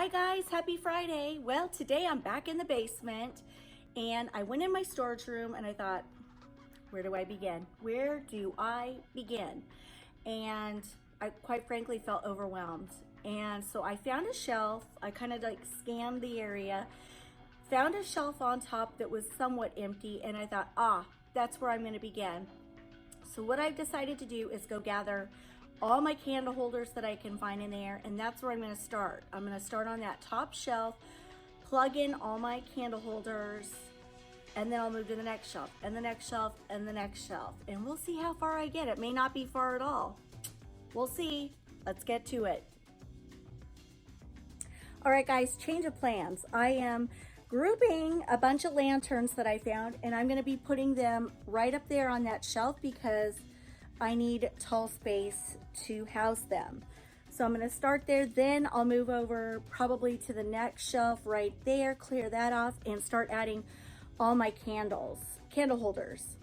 Hi guys, happy Friday. Well, today I'm back in the basement and I went in my storage room and I thought, where do I begin? Where do I begin? And I quite frankly felt overwhelmed. And so I found a shelf. I kind of like scanned the area, found a shelf on top that was somewhat empty, and I thought, that's where I'm going to begin. So what I've decided to do is go gather all my candle holders that I can find in there, and that's where I'm going to start. I'm going to start on that top shelf, plug in all my candle holders, and then I'll move to the next shelf and the next shelf and the next shelf, and we'll see how far I get. It may not be far at all. We'll see. Let's get to it. All right guys, change of plans. I am grouping a bunch of lanterns that I found, and I'm going to be putting them right up there on that shelf because I need tall space to house them. So I'm going to start there, then I'll move over probably to the next shelf right there, clear that off, and start adding all my candle holders.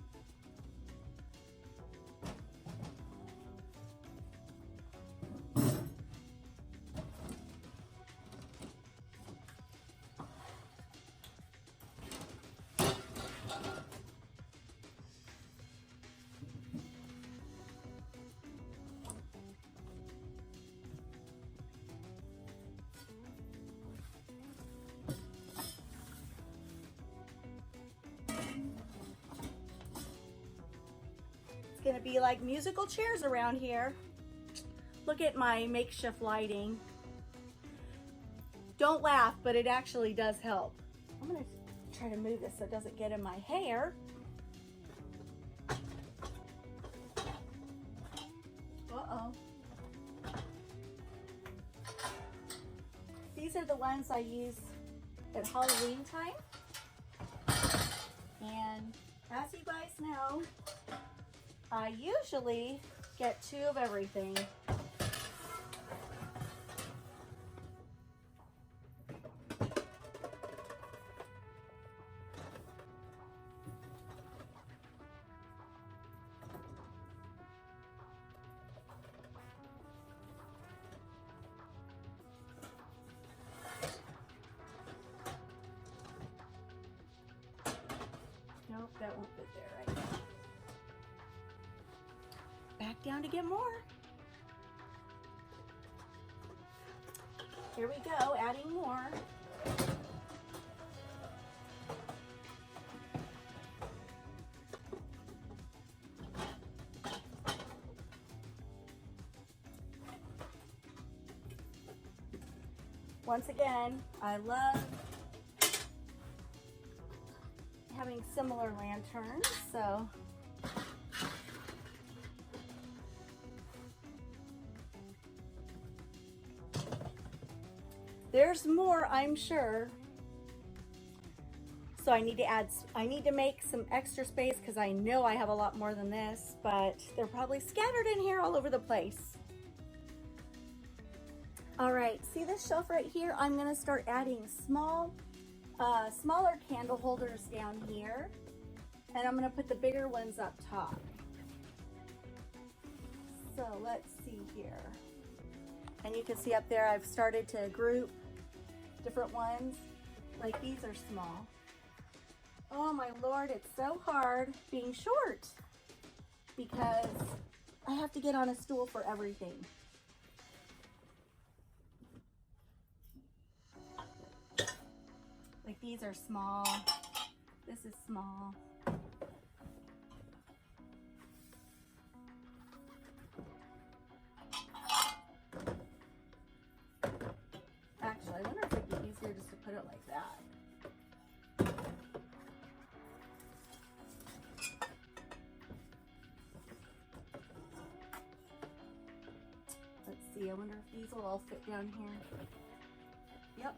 It's gonna be like musical chairs around here. Look at my makeshift lighting. Don't laugh, but it actually does help. I'm gonna try to move this so it doesn't get in my hair. Uh-oh. These are the ones I use at Halloween time. And as you guys know, I usually get 2 of everything. Nope, that won't fit there right now. Back down to get more. Here we go, adding more. Once again, I love having similar lanterns, so there's more, I'm sure. So I need to make some extra space because I know I have a lot more than this, but they're probably scattered in here all over the place. All right, see this shelf right here? I'm gonna start adding smaller candle holders down here, and I'm gonna put the bigger ones up top. So let's see here. And you can see up there I've started to group different ones. Like these are small. Oh my Lord, it's so hard being short because I have to get on a stool for everything. Like these are small. This is small. Actually, I wonder if it'd be easier just to put it like that. Let's see, I wonder if these will all fit down here. Yep.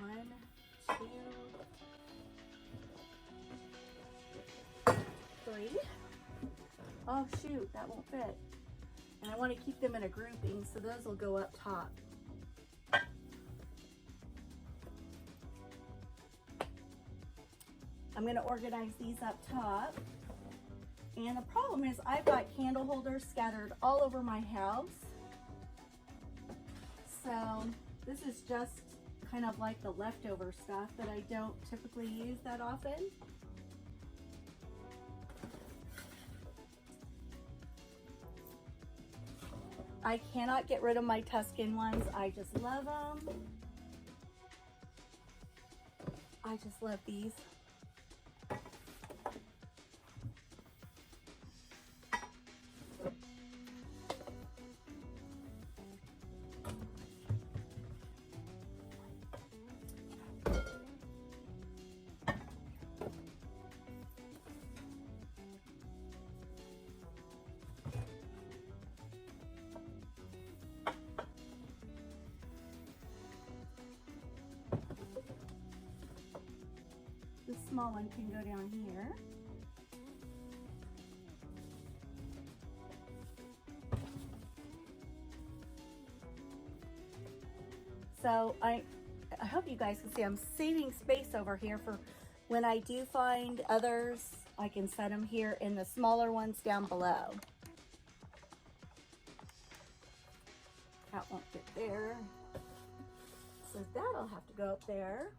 1, 2, 3. Oh shoot, that won't fit. And I want to keep them in a grouping, so those will go up top. I'm going to organize these up top. And the problem is I've got candle holders scattered all over my house. So this is just kind of like the leftover stuff that I don't typically use that often. I cannot get rid of my Tuscan ones. I just love them. I just love these. The small one can go down here. So I hope you guys can see I'm saving space over here for when I do find others. I can set them here in the smaller ones down below. That won't fit there. So that'll have to go up there.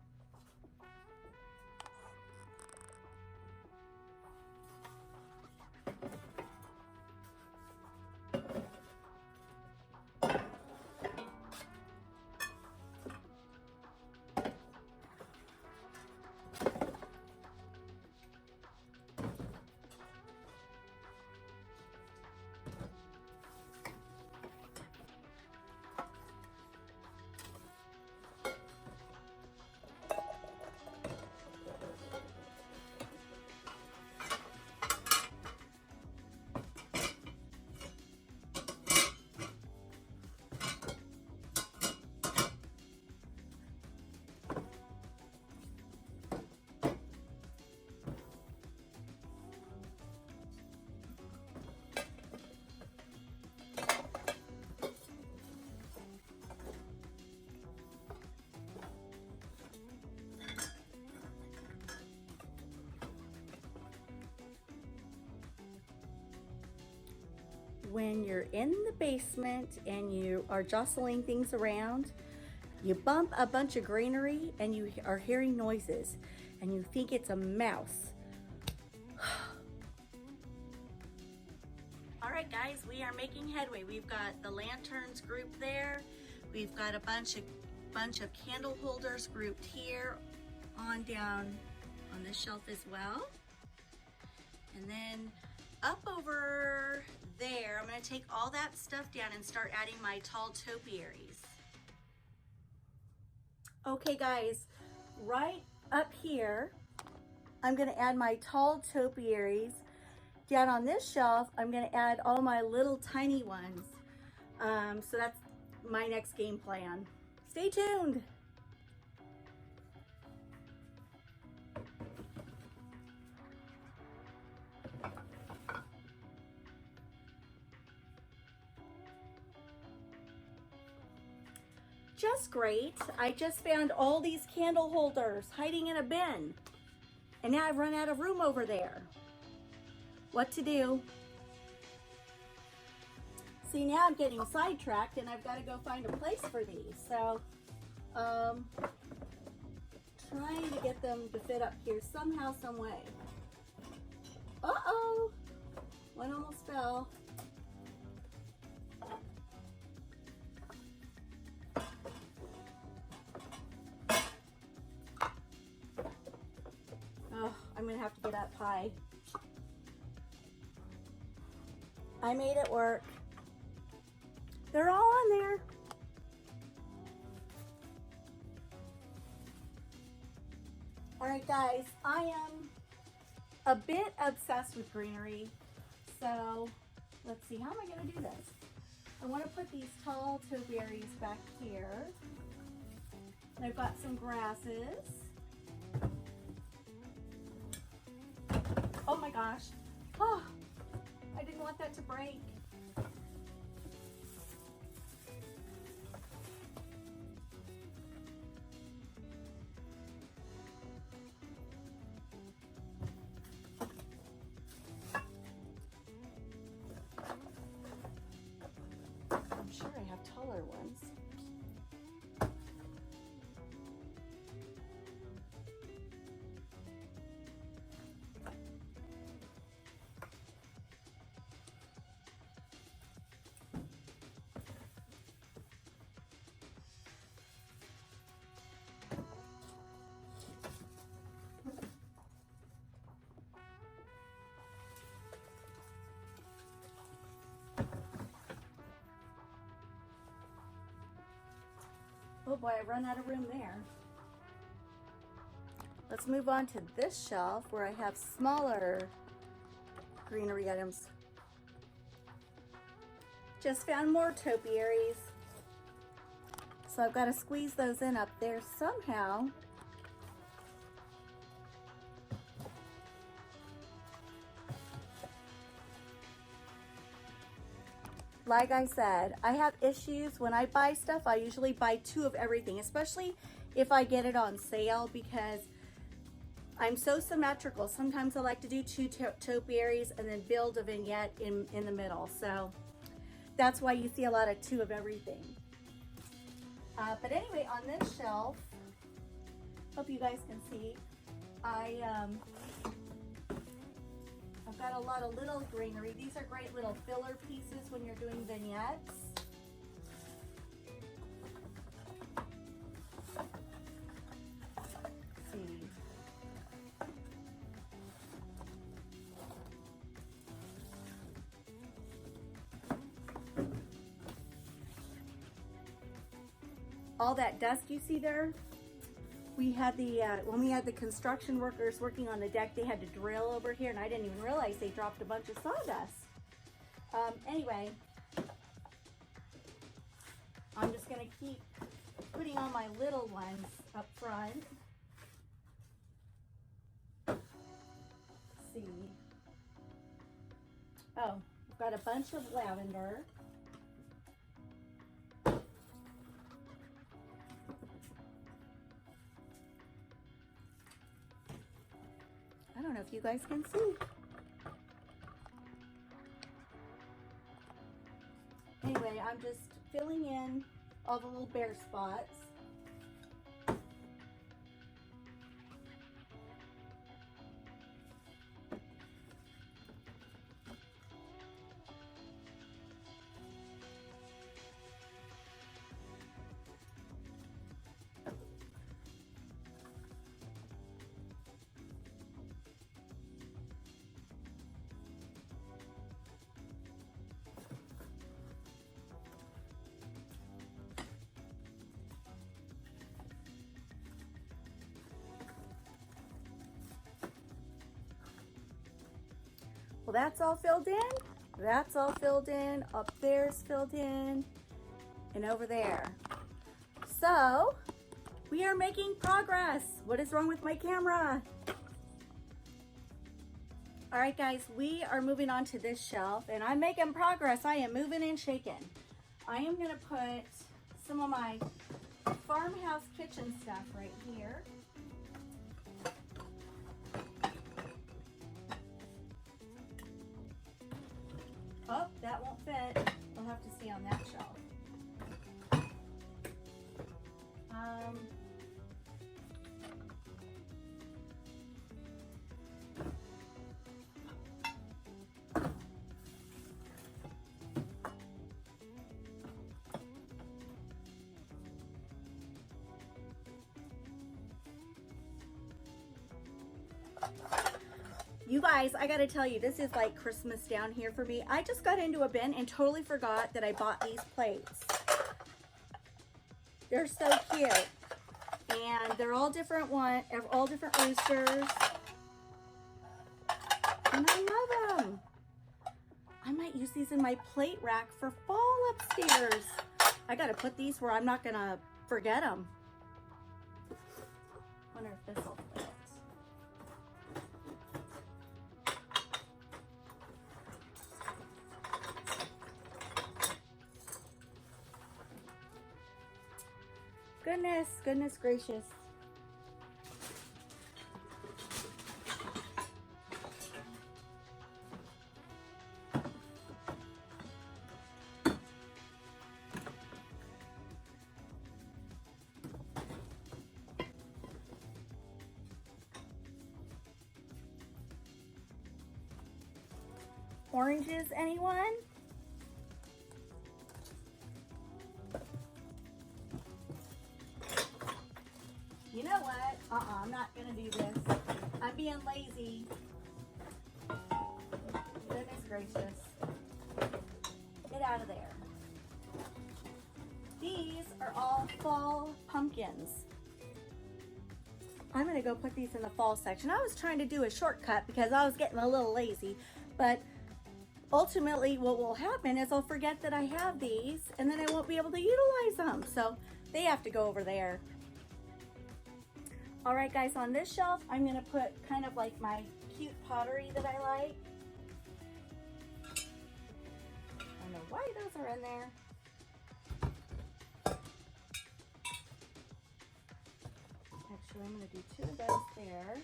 When you're in the basement and you are jostling things around, you bump a bunch of greenery and you are hearing noises and you think it's a mouse. All right, guys, we are making headway. We've got the lanterns grouped there. We've got a bunch of candle holders grouped here on down on this shelf as well. And then up over there, I'm going to take all that stuff down and start adding my tall topiaries. Okay, guys, right up here, I'm going to add my tall topiaries. Down on this shelf, I'm going to add all my little tiny ones. So that's my next game plan. Stay tuned. Just great. I just found all these candle holders hiding in a bin. And now I've run out of room over there. What to do? See, now I'm getting sidetracked and I've got to go find a place for these. So, trying to get them to fit up here somehow, some way. Uh-oh! One almost fell. Oh, I'm gonna have to get up high. I made it work. They're all on there. All right, guys, I am a bit obsessed with greenery. So let's see, how am I gonna do this? I wanna put these tall topiaries back here. And I've got some grasses. Oh my gosh. Oh, I didn't want that to break. I'm sure I have taller ones. Oh boy, I run out of room there. Let's move on to this shelf where I have smaller greenery items. Just found more topiaries. So I've got to squeeze those in up there somehow. Like I said, I have issues when I buy stuff. I usually buy 2 of everything, especially if I get it on sale, because I'm so symmetrical. Sometimes I like to do 2 topiaries and then build a vignette in the middle. So that's why you see a lot of 2 of everything. But anyway, on this shelf, hope you guys can see, I've got a lot of little greenery. These are great little filler pieces when you're doing vignettes. Let's see. All that dust you see there, we had the, when we had the construction workers working on the deck, they had to drill over here, and I didn't even realize they dropped a bunch of sawdust. Anyway, I'm just gonna keep putting on my little ones up front. Let's see. Oh, I've got a bunch of lavender. I don't know if you guys can see. Anyway, I'm just filling in all the little bare spots. Well, that's all filled in. That's all filled in. Up there's filled in. And over there. So, we are making progress. What is wrong with my camera? All right, guys, we are moving on to this shelf, and I'm making progress. I am moving and shaking. I am going to put some of my Farmhouse kitchen stuff right here. Oh, that won't fit. We'll have to see on that shelf. You guys, I gotta tell you, this is like Christmas down here for me. I just got into a bin and totally forgot that I bought these plates. They're so cute. And they're all different all different roosters. And I love them. I might use these in my plate rack for fall upstairs. I gotta put these where I'm not gonna forget them. Wonder if this will fit. Goodness gracious. Oranges, anyone? You know what? I'm not gonna do this. I'm being lazy. Goodness gracious. Get out of there. These are all fall buttons. I'm gonna go put these in the fall section. I was trying to do a shortcut because I was getting a little lazy, but ultimately what will happen is I'll forget that I have these and then I won't be able to utilize them. So they have to go over there. All right guys, on this shelf, I'm gonna put kind of like my cute pottery that I like. I don't know why those are in there. Actually, I'm gonna do 2 of those there.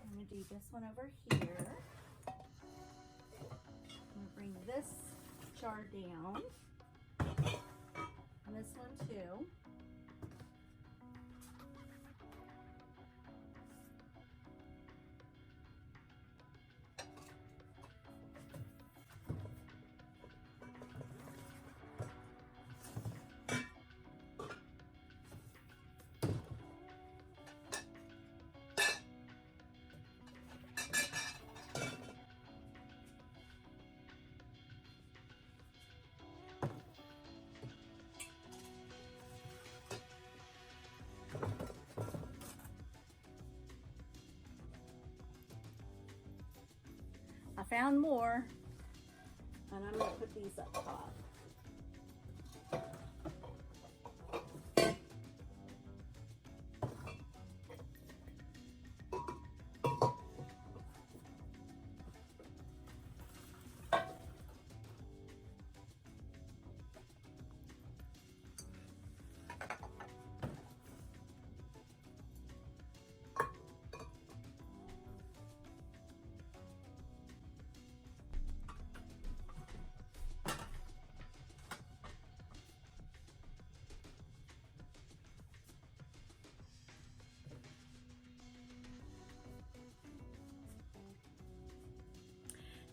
I'm gonna do this one over here. I'm gonna bring this jar down. And this one too. I found more, and I'm going to put these up top.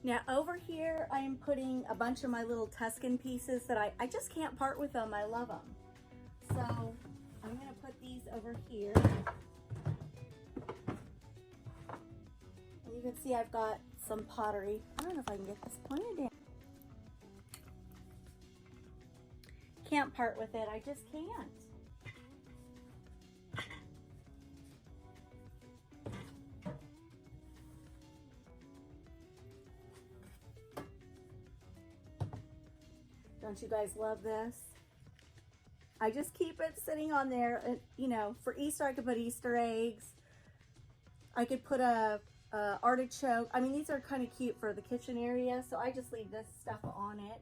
Now over here, I am putting a bunch of my little Tuscan pieces that I just can't part with them. I love them. So I'm gonna put these over here. And you can see I've got some pottery. I don't know if I can get this pointed down. Can't part with it, I just can't. Don't you guys love this? I just keep it sitting on there. And, you know, for Easter, I could put Easter eggs. I could put a artichoke. I mean, these are kind of cute for the kitchen area, so I just leave this stuff on it.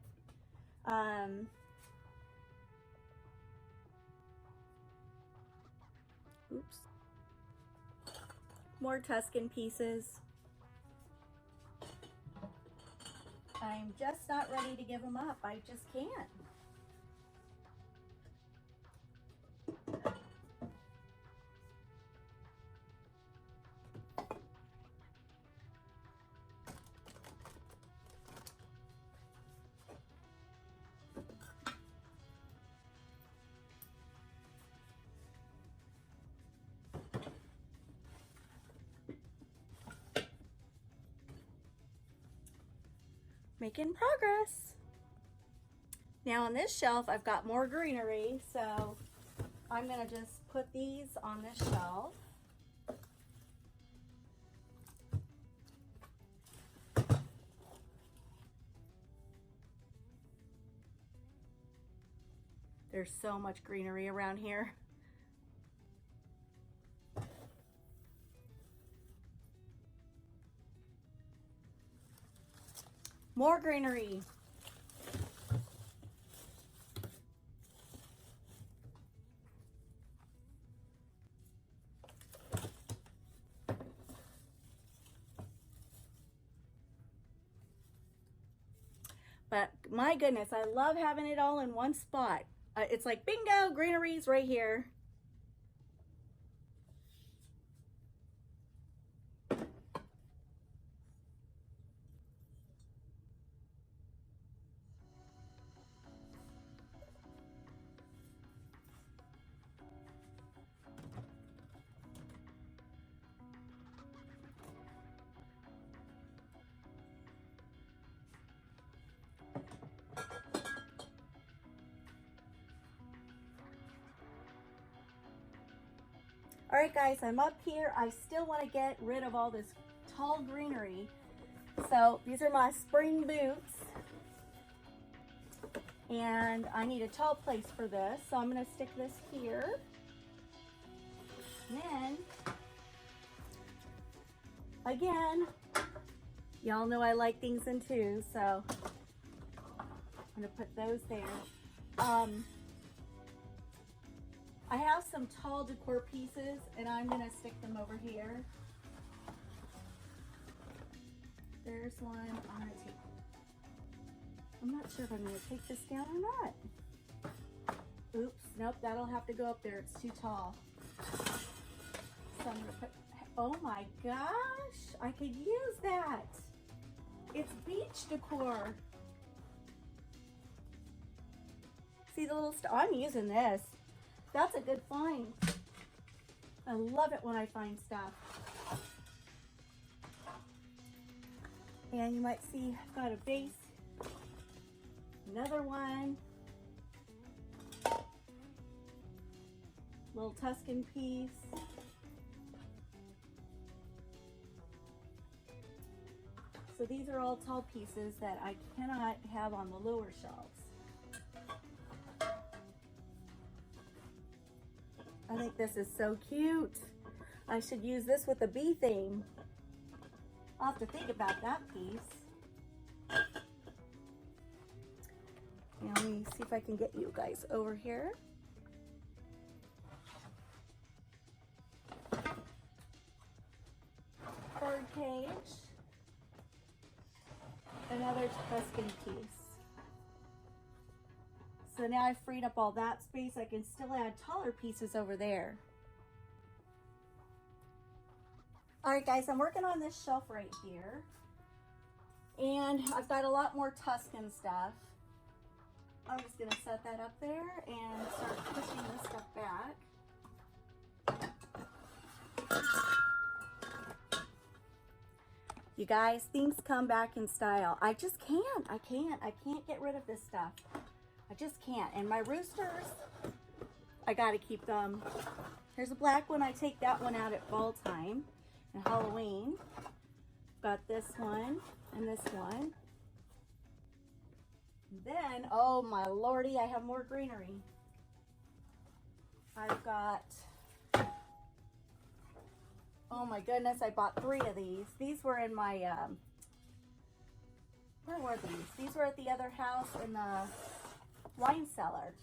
Oops. More Tuscan pieces. I'm just not ready to give them up. I just can't. Making progress. Now on this shelf, I've got more greenery, so I'm gonna just put these on this shelf. There's so much greenery around here. More greenery. But my goodness, I love having it all in one spot. It's like bingo, greenery's right here. All right, guys, I'm up here. I still want to get rid of all this tall greenery. So these are my spring boots. And I need a tall place for this. So I'm going to stick this here. And then, again, y'all know I like things in twos, so I'm going to put those there. I have some tall decor pieces, and I'm going to stick them over here. There's one. I'm not sure if I'm going to take this down or not. Oops, nope, that'll have to go up there. It's too tall. So I'm going to put, oh my gosh, I could use that. It's beach decor. See the little stuff? I'm using this. That's a good find. I love it when I find stuff. And you might see I've got a vase. Another one. Little Tuscan piece. So these are all tall pieces that I cannot have on the lower shelves. I think this is so cute. I should use this with a bee theme. I'll have to think about that piece. Now let me see if I can get you guys over here. Bird cage. Another Tuscan piece. So now I've freed up all that space. I can still add taller pieces over there. All right, guys, I'm working on this shelf right here. And I've got a lot more Tuscan stuff. I'm just gonna set that up there and start pushing this stuff back. You guys, things come back in style. I just can't. I can't get rid of this stuff. I just can't. And my roosters, I gotta keep them. Here's a black one. I take that one out at fall time and Halloween. Got this one and this one. Then, oh my lordy, I have more greenery. I've got, oh my goodness, I bought 3 of these. These were in my, where were these? These were at the other house in the wine cellar.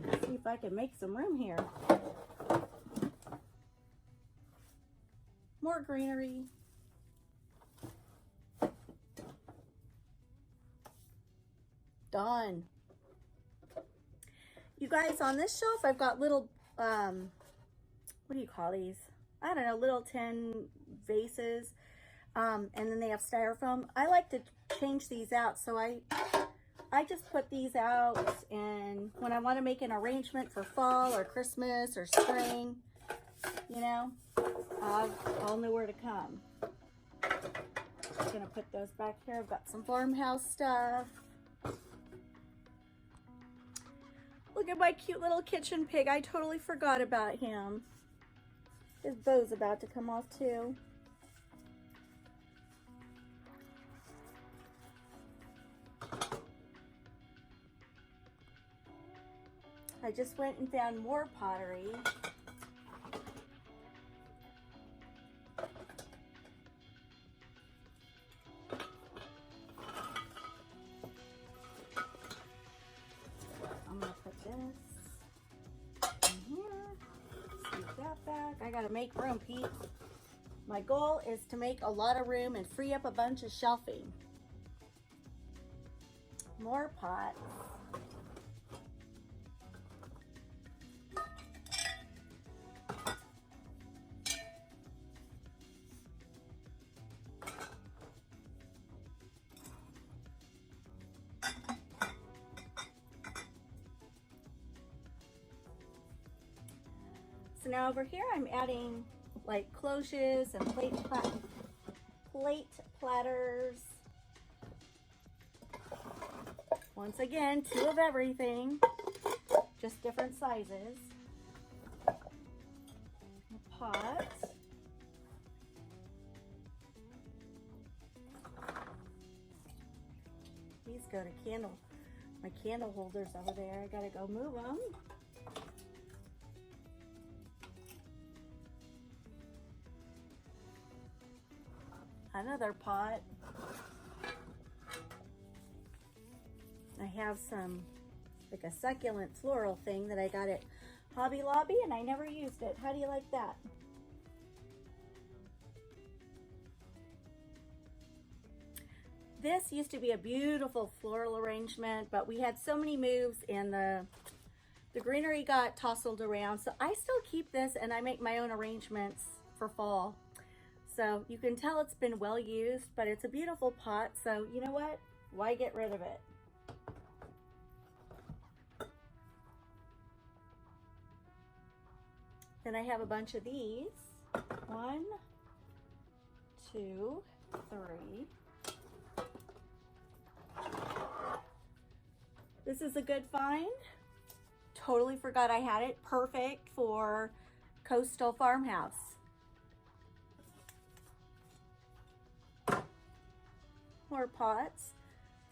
Let's see if I can make some room here. More greenery. Done. You guys, on this shelf, I've got little, what do you call these? I don't know, little tin vases. And then they have styrofoam. I like to change these out, so I just put these out, and when I want to make an arrangement for fall or Christmas or spring, you know, I'll know where to come. I'm gonna put those back here. I've got some farmhouse stuff. Look at my cute little kitchen pig. I totally forgot about him. His bow's about to come off too. I just went and found more pottery. I'm gonna put this in here. Sneak that back. I gotta make room, Pete. My goal is to make a lot of room and free up a bunch of shelving. More pots. So now over here I'm adding like cloches and plate platters. Once again, 2 of everything, just different sizes. A pot. These go to my candle holders over there. I gotta go move them. Another pot. I have some, like a succulent floral thing that I got at Hobby Lobby and I never used it. How do you like that? This used to be a beautiful floral arrangement, but we had so many moves and the greenery got tousled around. So I still keep this and I make my own arrangements for fall. So you can tell it's been well used, but it's a beautiful pot. So you know what? Why get rid of it? Then I have a bunch of these. 1, 2, 3. This is a good find. Totally forgot I had it. Perfect for coastal farmhouse. More pots,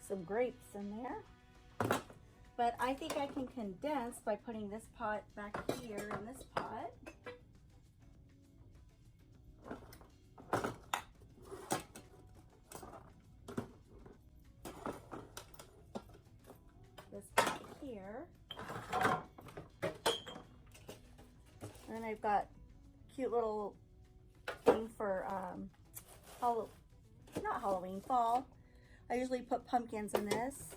some grapes in there. But I think I can condense by putting this pot back here in this pot. This back here. And then I've got cute little thing for not Halloween, fall. I usually put pumpkins in this.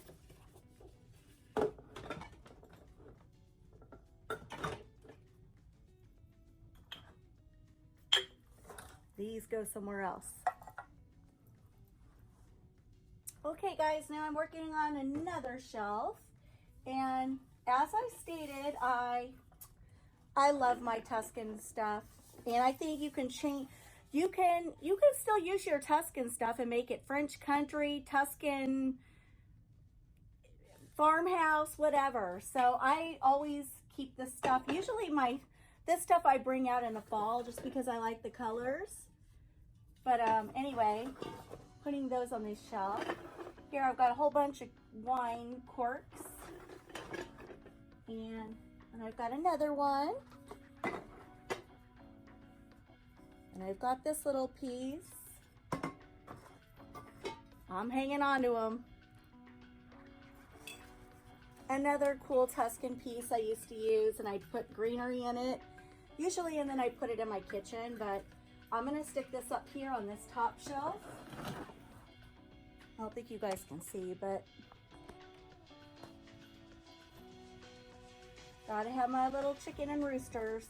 These go somewhere else. Okay guys, now I'm working on another shelf. And as I stated, I love my Tuscan stuff. And I think you can change, you can still use your Tuscan stuff and make it French country, Tuscan, farmhouse, whatever. So I always keep this stuff. Usually this stuff I bring out in the fall just because I like the colors. But anyway, putting those on this shelf. Here I've got a whole bunch of wine corks. And I've got another one. And I've got this little piece. I'm hanging on to them. Another cool Tuscan piece I used to use, and I'd put greenery in it. Usually, and then I'd put it in my kitchen, but I'm gonna stick this up here on this top shelf. I don't think you guys can see, but gotta have my little chicken and roosters.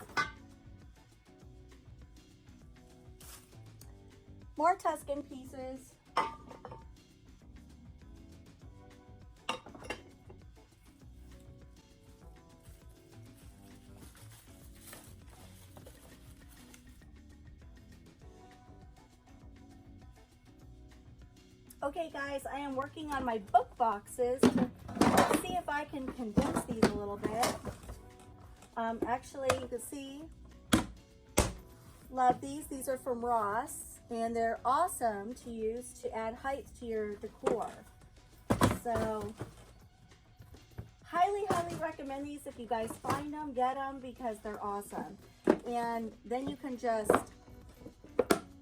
More Tuscan pieces. Okay guys, I am working on my book boxes to see if I can condense these a little bit. Actually, you can see, love these. These are from Ross, and they're awesome to use to add height to your decor. So, highly, highly recommend these. If you guys find them, get them because they're awesome. And then you can just,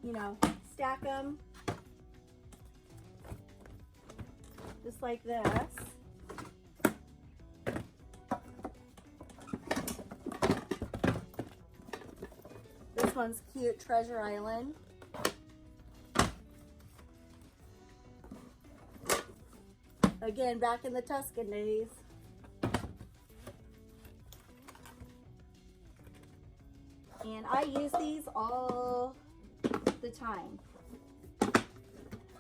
you know, stack them just like this. This one's cute, Treasure Island. Again, back in the Tuscan days. And I use these all the time.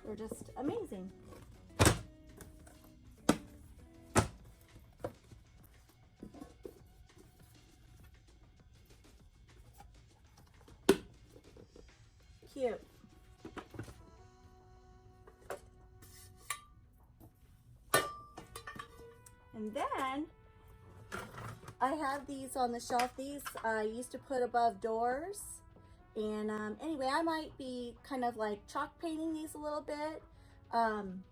They're just amazing. Cute. And then I have these on the shelf. These I used to put above doors. And anyway, I might be kind of like chalk painting these a little bit,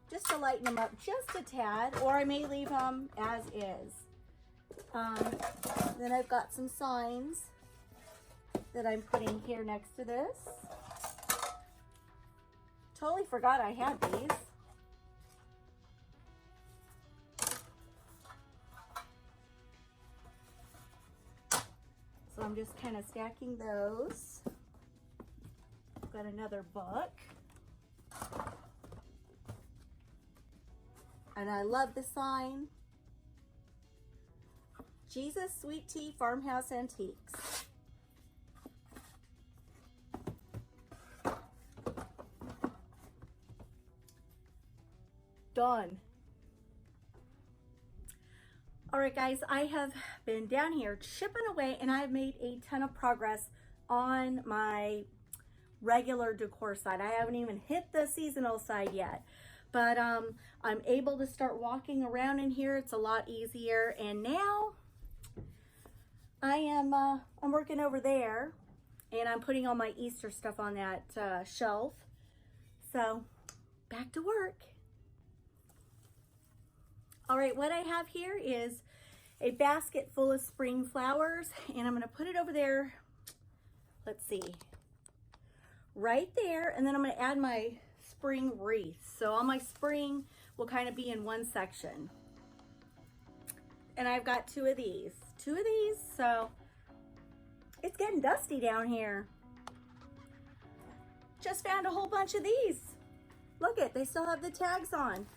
just to lighten them up just a tad, or I may leave them as is. Then I've got some signs that I'm putting here next to this. Totally forgot I had these. So I'm just kind of stacking those. I've got another book. And I love the sign. Jesus Sweet Tea Farmhouse Antiques. Done. All right, guys, I have been down here chipping away and I've made a ton of progress on my regular decor side. I haven't even hit the seasonal side yet, but I'm able to start walking around in here. It's a lot easier. And now I am I'm working over there and I'm putting all my Easter stuff on that shelf. So back to work. All right, what I have here is a basket full of spring flowers, and I'm gonna put it over there, let's see, right there, and then I'm gonna add my spring wreath. So all my spring will kind of be in one section. And I've got two of these, so it's getting dusty down here. Just found a whole bunch of these. Look it, they still have the tags on.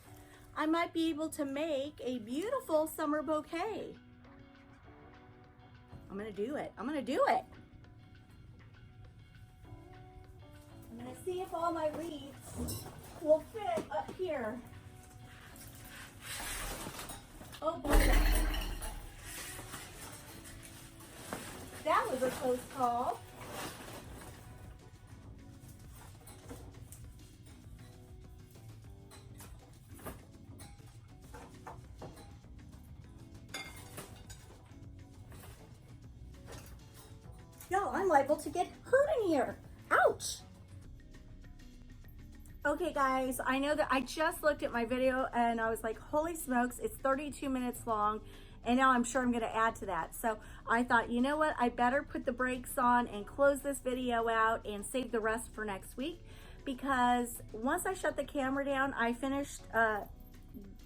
I might be able to make a beautiful summer bouquet. I'm gonna do it. I'm gonna do it. I'm gonna see if all my wreaths will fit up here. Oh boy. That was a close call. No, I'm liable to get hurt in here. Ouch. Okay, guys, I know that I just looked at my video and I was like, holy smokes, it's 32 minutes long. And now I'm sure I'm gonna add to that. So I thought, you know what? I better put the brakes on and close this video out and save the rest for next week. Because once I shut the camera down, I finished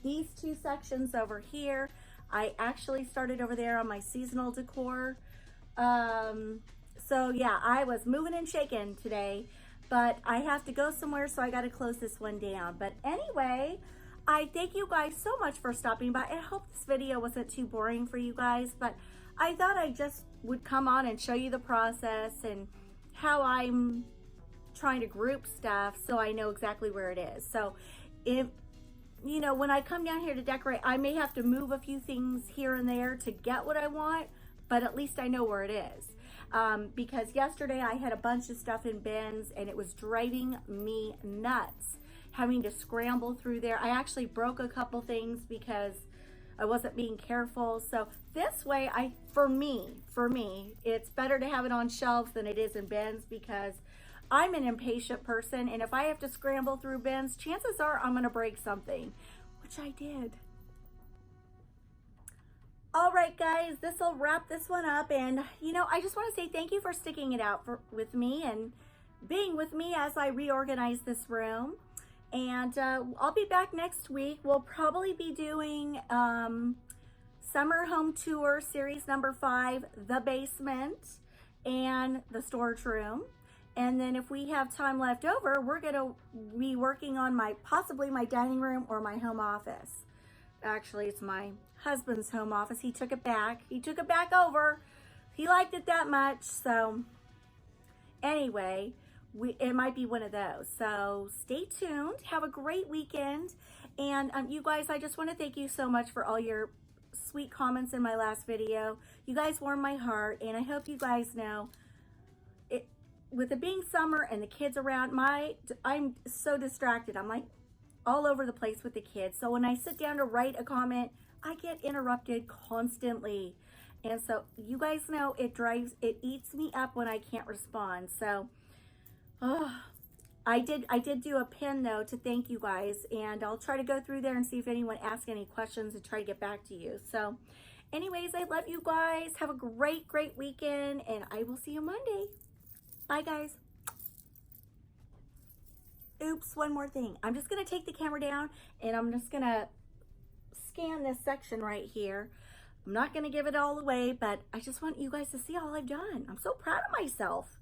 these two sections over here. I actually started over there on my seasonal decor. So yeah, I was moving and shaking today, but I have to go somewhere, so I got to close this one down. But anyway, I thank you guys so much for stopping by. I hope this video wasn't too boring for you guys, but I thought I just would come on and show you the process and how I'm trying to group stuff so I know exactly where it is. So if, you know, when I come down here to decorate, I may have to move a few things here and there to get what I want, but at least I know where it is. Because yesterday I had a bunch of stuff in bins and it was driving me nuts having to scramble through there. I actually broke a couple things because I wasn't being careful. So this way, for me, it's better to have it on shelves than it is in bins, because I'm an impatient person, and if I have to scramble through bins, chances are I'm gonna break something, which I did. All right, guys, this will wrap this one up. And, you know, I just want to say thank you for sticking it out with me and being with me as I reorganize this room. And I'll be back next week. We'll probably be doing Summer Home Tour Series number 5, the basement and the storage room. And then if we have time left over, we're going to be working on possibly my dining room or my home office. Actually, it's my husband's home office. He took it back. He took it back over. He liked it that much. So anyway, it might be one of those. So stay tuned. Have a great weekend. And you guys, I just want to thank you so much for all your sweet comments in my last video. You guys warmed my heart. And I hope you guys know, with it being summer and the kids around, I'm so distracted. I'm like all over the place with the kids. So when I sit down to write a comment, I get interrupted constantly. And so you guys know it eats me up when I can't respond. So, oh, I did do a pin though to thank you guys, and I'll try to go through there and see if anyone asks any questions and try to get back to you. So anyways, I love you guys. Have a great weekend, and I will see you Monday. Bye guys. Oops, one more thing. I'm just gonna take the camera down and I'm just gonna scan this section right here. I'm not gonna give it all away, but I just want you guys to see all I've done. I'm so proud of myself.